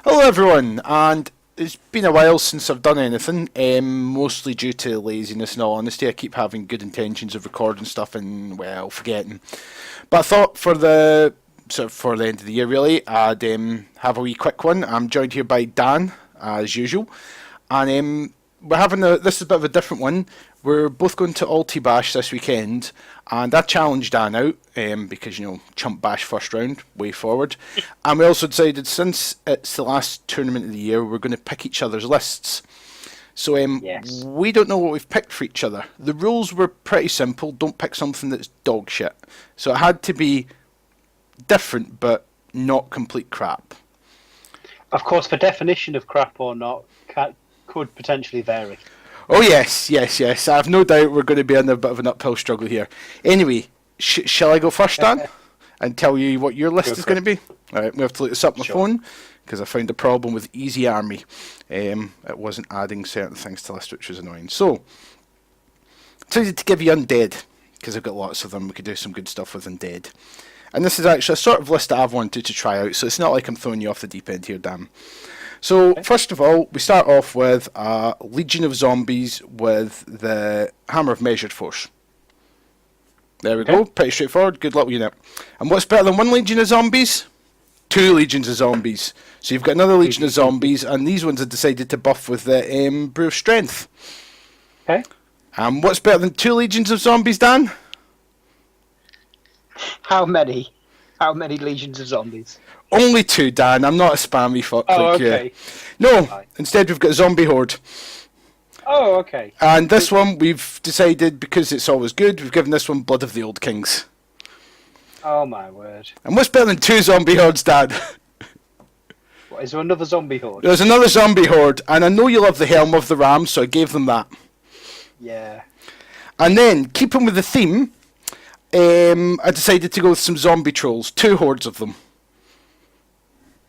Hello everyone, and it's been a while since I've done anything, mostly due to laziness in all honesty. I keep having good intentions of recording stuff and, well, forgetting. But I thought for the end of the year really, I'd have a wee quick one. I'm joined here by Dan, as usual, and we're having this is a bit of a different one. We're both going to Altibash this weekend, and I challenged Dan out because, chump bash first round, way forward. And we also decided, since it's the last tournament of the year, we're going to pick each other's lists. So Yes. we don't know what we've picked for each other. The rules were pretty simple. Don't pick something that's dog shit. So it had to be different, but not complete crap. Of course, the definition of crap or not could potentially vary. Oh yes. I have no doubt we're going to be in a bit of an uphill struggle here. Anyway, shall I go first, Dan, and tell you what your list is going to be? All right, we have to look this up on my phone because I found a problem with Easy Army. It wasn't adding certain things to the list, which was annoying. So, I decided to give you Undead because I've got lots of them. We could do some good stuff with Undead. And this is actually a sort of list that I've wanted to try out, so it's not like I'm throwing you off the deep end here, Dan. So, first of all, we start off with a Legion of Zombies with the Hammer of Measured Force. There we go, pretty straightforward, good luck with it. And what's better than one Legion of Zombies? Two Legions of Zombies. So you've got another Legion of Zombies, and these ones have decided to buff with the Brew of Strength. Okay. And what's better than two Legions of Zombies, Dan? How many? How many legions of zombies? Only two, Dan. I'm not a spammy fuck like you. Okay. No, instead we've got Zombie Horde. Oh, okay. And this one we've decided, because it's always good, we've given this one Blood of the Old Kings. Oh my word. And what's better than two Zombie Hordes, Dad? What, is there another zombie horde? There's another Zombie Horde, and I know you love the Helm of the Ram, so I gave them that. Yeah. And then, keeping with the theme, I decided to go with some zombie trolls, two hordes of them.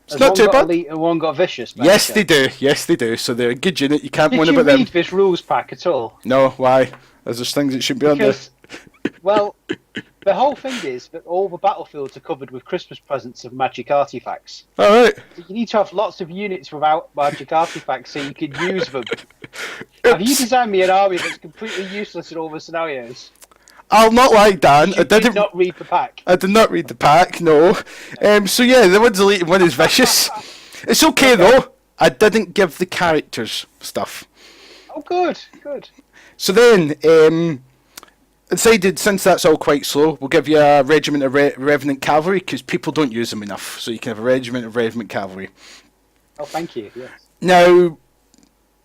It's not too bad. Elite and one got vicious. Yes, they do. So they're a good unit. You can't win Did you about them. read this rules pack at all? No, why? There's things that should be on there. Well, the whole thing is that all the battlefields are covered with Christmas presents of magic artifacts. All right. So you need to have lots of units without magic artifacts so you can use them. Have you designed me an army that's completely useless in all the scenarios? I'll not lie, Dan. I did not read the pack. I did not read the pack, no. So yeah, the one's elite and one is vicious. It's okay though. I didn't give the characters stuff. Oh, good. So then, I decided, since that's all quite slow, we'll give you a regiment of Revenant Cavalry, because people don't use them enough. So you can have a regiment of Revenant Cavalry. Oh, thank you. Yes. Now,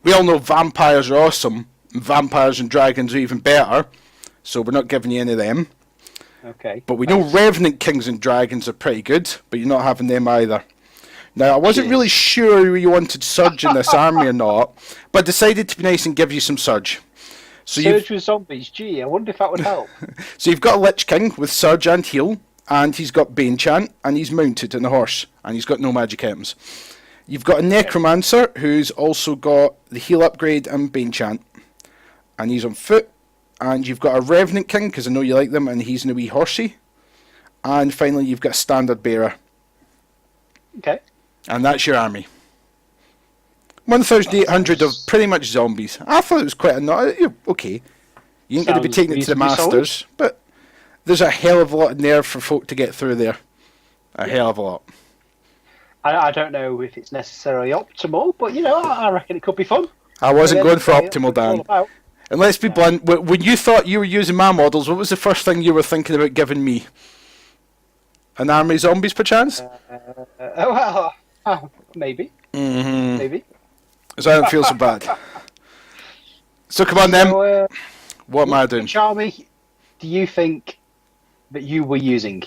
we all know vampires are awesome, and vampires and dragons are even better. So we're not giving you any of them. Okay. But we know Revenant Kings and Dragons are pretty good, but you're not having them either. Now, I wasn't really sure you wanted Surge in this army or not, but decided to be nice and give you some Surge. So Surge with zombies, gee, I wonder if that would help. So you've got a Lich King with Surge and Heal, and he's got Bane Chant, and he's mounted on a horse, and he's got no magic items. You've got a Necromancer who's also got the Heal upgrade and Bane Chant, and he's on foot. And you've got a Revenant King, because I know you like them, and he's in a wee horsey. And finally, you've got a Standard Bearer. Okay. And that's your army. 1,800 of pretty much zombies. I thought it was quite okay. You ain't going to be taking it to the Masters, but there's a hell of a lot in there for folk to get through there. A hell of a lot. I don't know if it's necessarily optimal, but, I reckon it could be fun. I wasn't going for optimal, Dan. And let's be blunt, when you thought you were using my models, what was the first thing you were thinking about giving me? An army of zombies, perchance? Maybe. Mm-hmm. Maybe. So I don't feel so bad. So come on then. What am I doing? Which army do you think that you were using?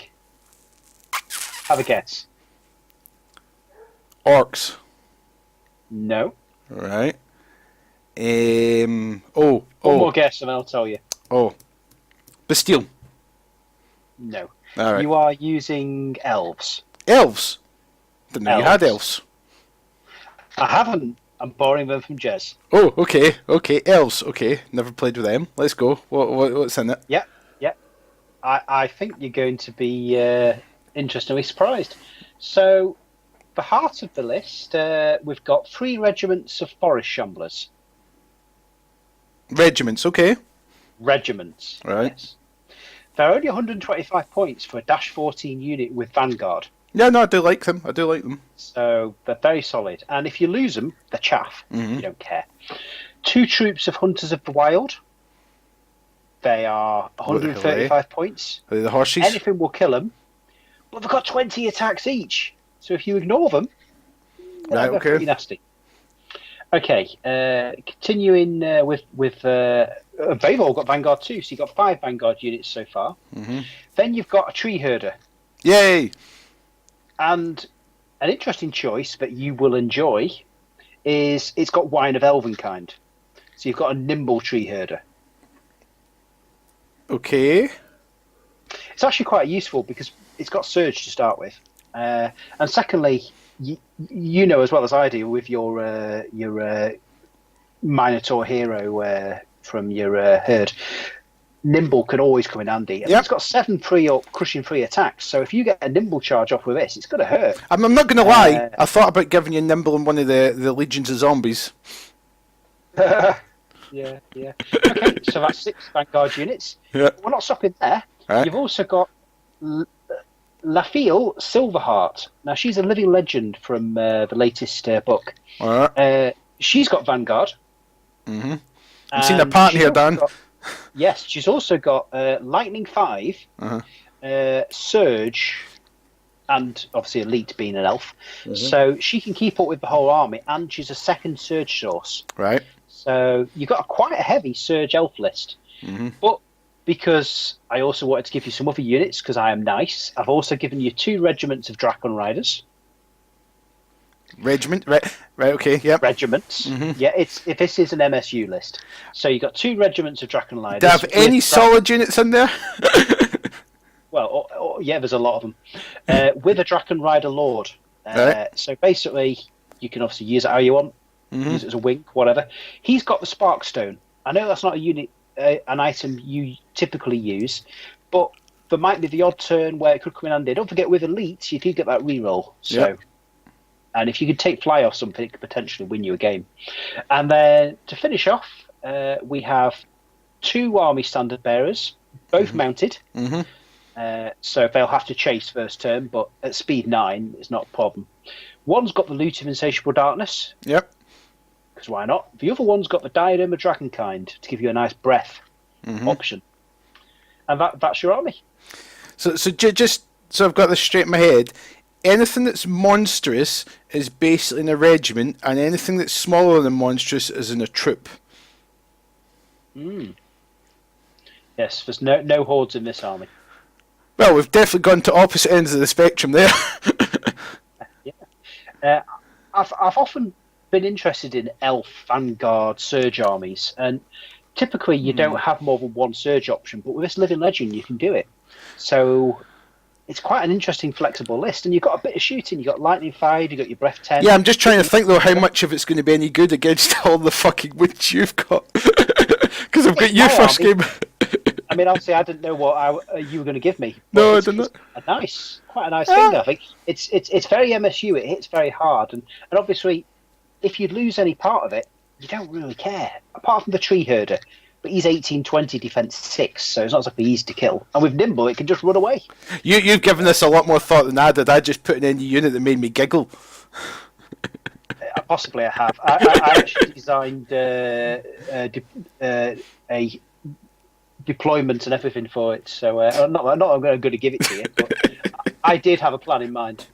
Have a guess. Orcs. No. Right. One more guess and I'll tell you. Bastille. No. All right. You are using elves. Elves? Didn't know you had elves. I haven't. I'm borrowing them from Jez. Oh, okay. Elves. Okay, never played with them. Let's go. What's in it? Yeah. I think you're going to be interestingly surprised. So, the heart of the list, we've got 3 regiments of forest shamblers. Regiments, okay. Regiments. Right. Yes. They're only 125 points for a -14 unit with Vanguard. Yeah, no, I do like them. So they're very solid. And if you lose them, they're chaff. Mm-hmm. You don't care. 2 troops of Hunters of the Wild. They are 135 points. Are they the horses? Anything will kill them. But they've got 20 attacks each. So if you ignore them, right, they're okay. pretty nasty. Okay, continuing with they've all got Vanguard too, so you've got 5 Vanguard units so far. Mm-hmm. Then you've got a Tree Herder. Yay! And an interesting choice that you will enjoy is it's got Wine of Elvenkind. So you've got a nimble Tree Herder. Okay. It's actually quite useful because it's got Surge to start with. And secondly, you know as well as I do with your Minotaur hero from your herd, Nimble can always come in handy. And It's got 7 pre-up crushing free attacks, so if you get a Nimble charge off with this, it's going to hurt. I'm not going to lie, I thought about giving you Nimble in one of the Legions of Zombies. Yeah. Okay, so that's 6 Vanguard units. Yeah. We're not stopping there. Right. You've also got Lafiel Silverheart. Now, she's a living legend from the latest book. All right. She's got Vanguard. Mm-hmm. I've seen a pattern here, Dan. Yes, she's also got Lightning 5, Surge, and obviously Elite being an elf. Mm-hmm. So she can keep up with the whole army, and she's a second Surge source. Right. So you've got quite a heavy Surge elf list. Mm-hmm. But because I also wanted to give you some other units, because I am nice, I've also given you 2 regiments of Dragon Riders. Regiment, right, okay, yep. Regiments, yeah. If this is an MSU list, so you got 2 regiments of Dragon Riders. Do you have any solid units in there? Well, yeah, there's a lot of them. With a Dragon Rider Lord, right. So basically, you can obviously use it how you want, use it as a wing, whatever. He's got the Sparkstone. I know that's not a unit, an item you typically use, but there might be the odd turn where it could come in handy. Don't forget, with Elite, you could get that reroll. So. Yep. And if you could take fly off something, it could potentially win you a game. And then to finish off, we have 2 army standard bearers, both mounted. Mm-hmm. So they'll have to chase first turn, but at speed 9, it's not a problem. One's got the Loot of Insatiable Darkness. Yep. Because why not? The other one's got the Diadem of Dragonkind to give you a nice breath option. And that's your army. So just so I've got this straight in my head. Anything that's monstrous is basically in a regiment, and anything that's smaller than monstrous is in a troop. Yes, there's no hordes in this army. Well, we've definitely gone to opposite ends of the spectrum there. Yeah. I've often been interested in elf, vanguard, surge armies, and typically you don't have more than one surge option, but with this living legend you can do it. So it's quite an interesting, flexible list, and you've got a bit of shooting. You've got Lightning 5, you've got your Breath 10. Yeah, I'm just trying to think, though, how much of it's going to be any good against all the fucking wins you've got. Because I've got you first game. I mean, obviously, I didn't know what you were going to give me. No, I didn't. Quite a nice thing, I think. It's very MSU. It hits very hard, and obviously, if you lose any part of it, you don't really care. Apart from the Tree Herder. But he's 18-20, defense 6, so it's not exactly easy to kill. And with Nimble, it can just run away. You've given this a lot more thought than I did. I just put in any unit that made me giggle. Possibly I have. I actually designed a deployment and everything for it, so I'm not going to give it to you, but I did have a plan in mind.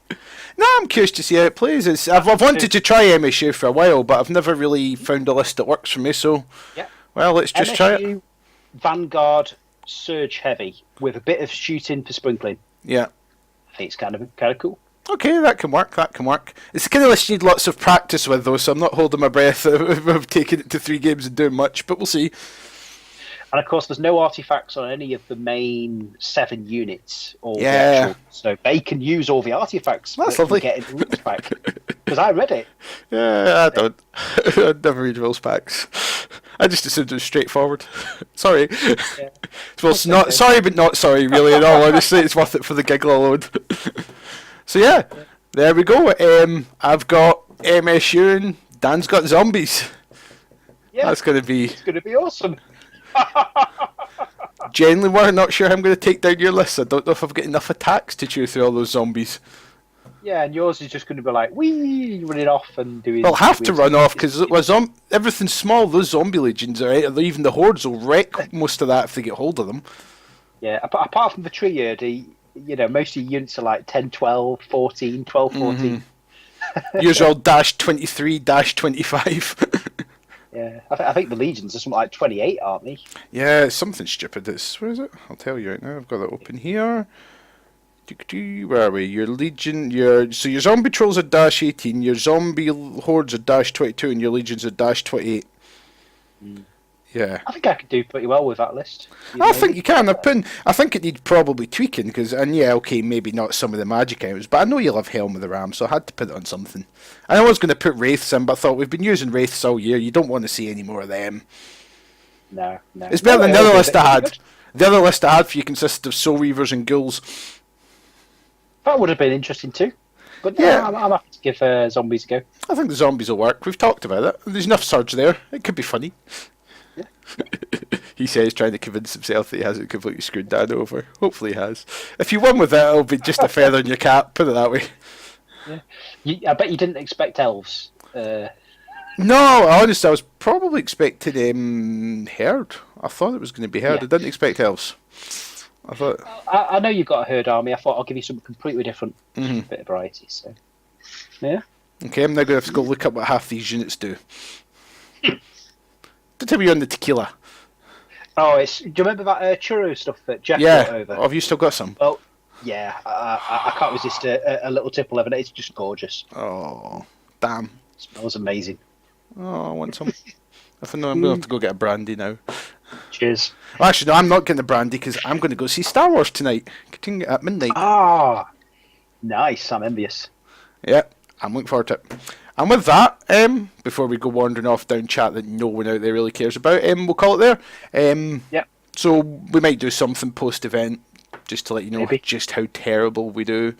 No, I'm curious to see how it plays. I've wanted to try MSU for a while, but I've never really found a list that works for me, so... Yeah. Well, let's just try it. Vanguard, Surge heavy with a bit of shooting for sprinkling. Yeah. I think it's kind of cool. Okay, that can work. It's the kind of list you need lots of practice with, though, so I'm not holding my breath of taking it to 3 games and doing much, but we'll see. And of course, there's no artifacts on any of the main 7 units, or so they can use all the artifacts. That's lovely. Get in the rules pack because I read it. Yeah, I don't. I never read rules packs. I just assumed it was straightforward. Sorry. Yeah. Well, it's not sorry, but not sorry. Really, in all honesty, it's worth it for the giggle alone. So yeah, There we go. I've got MSU and Dan's got zombies. Yeah, That's going to be... It's going to be awesome. Generally, we're not sure how I'm going to take down your list. I don't know if I've got enough attacks to chew through all those zombies. Yeah, and yours is just going to be like, wee, running off and doing... I'll have to run off, because everything's small. Those zombie legions, even the hordes, will wreck most of that if they get hold of them. Yeah, apart from the tree herd, most of your units are like 10, 12, 14, 12, 14. Yours are all -23, -25. Yeah, I think the legions are something like 28, aren't they? Yeah, it's something stupid. Where is it? I'll tell you right now. I've got it open here. Where are we? Your legion, your zombie trolls are -18, your zombie hordes are -22, and your legions are -28. Yeah. I think I could do pretty well with that list. I think you can. I think it needs probably tweaking, okay, maybe not some of the magic items, but I know you love Helm of the Ram, so I had to put it on something. And I was going to put Wraiths in, but I thought we've been using Wraiths all year, you don't want to see any more of them. No. It's better than the other list I had. The other list I had for you consisted of Soul Reavers and Ghouls. That would have been interesting too. But yeah, I'm happy to give zombies a go. I think the zombies will work. We've talked about it. There's enough surge there. It could be funny. Yeah. He says, trying to convince himself that he hasn't completely screwed Dan over. Hopefully he has. If you won with that, it'll be just a feather in your cap. Put it that way. Yeah. I bet you didn't expect elves. No, honestly, I was probably expecting Herd. I thought it was going to be Herd. I didn't expect elves. I thought. I know you've got a herd army. I thought I'll give you something completely different, a bit of variety. So, yeah. Okay, I'm now going to have to go look up what half these units do. Don't tell me you're on the tequila. Oh, do you remember that churro stuff that Jeff brought over? Oh, have you still got some? Well, yeah. I can't resist a little tipple of it. It's just gorgeous. Oh, damn. It smells amazing. Oh, I want some. I think I'm going to have to go get a brandy now. Cheers. Well, actually, no, I'm not getting the brandy because I'm going to go see Star Wars tonight. At midnight. Ah, nice. I'm envious. Yeah, I'm looking forward to it. And with that, before we go wandering off down chat that no one out there really cares about, we'll call it there. Yeah. So we might do something post-event just to let you know just how terrible we do,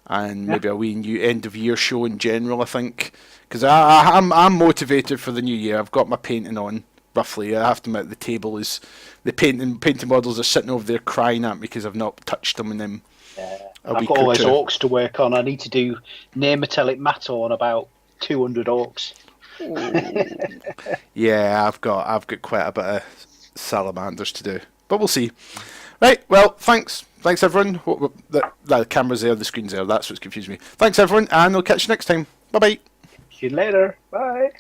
and maybe a wee new end-of-year show in general. I think because I'm motivated for the new year. I've got my painting on. Roughly, I have to admit the table is the painting models are sitting over there crying at me because I've not touched them in them. I've got all those orcs to work on. I need to do near metallic matte on about 200 orcs. Yeah, I've got quite a bit of salamanders to do, but we'll see. Right, well, thanks everyone. The camera's there, the screen's there. That's what's confused me. Thanks everyone, and I'll catch you next time. Bye bye. See you later. Bye.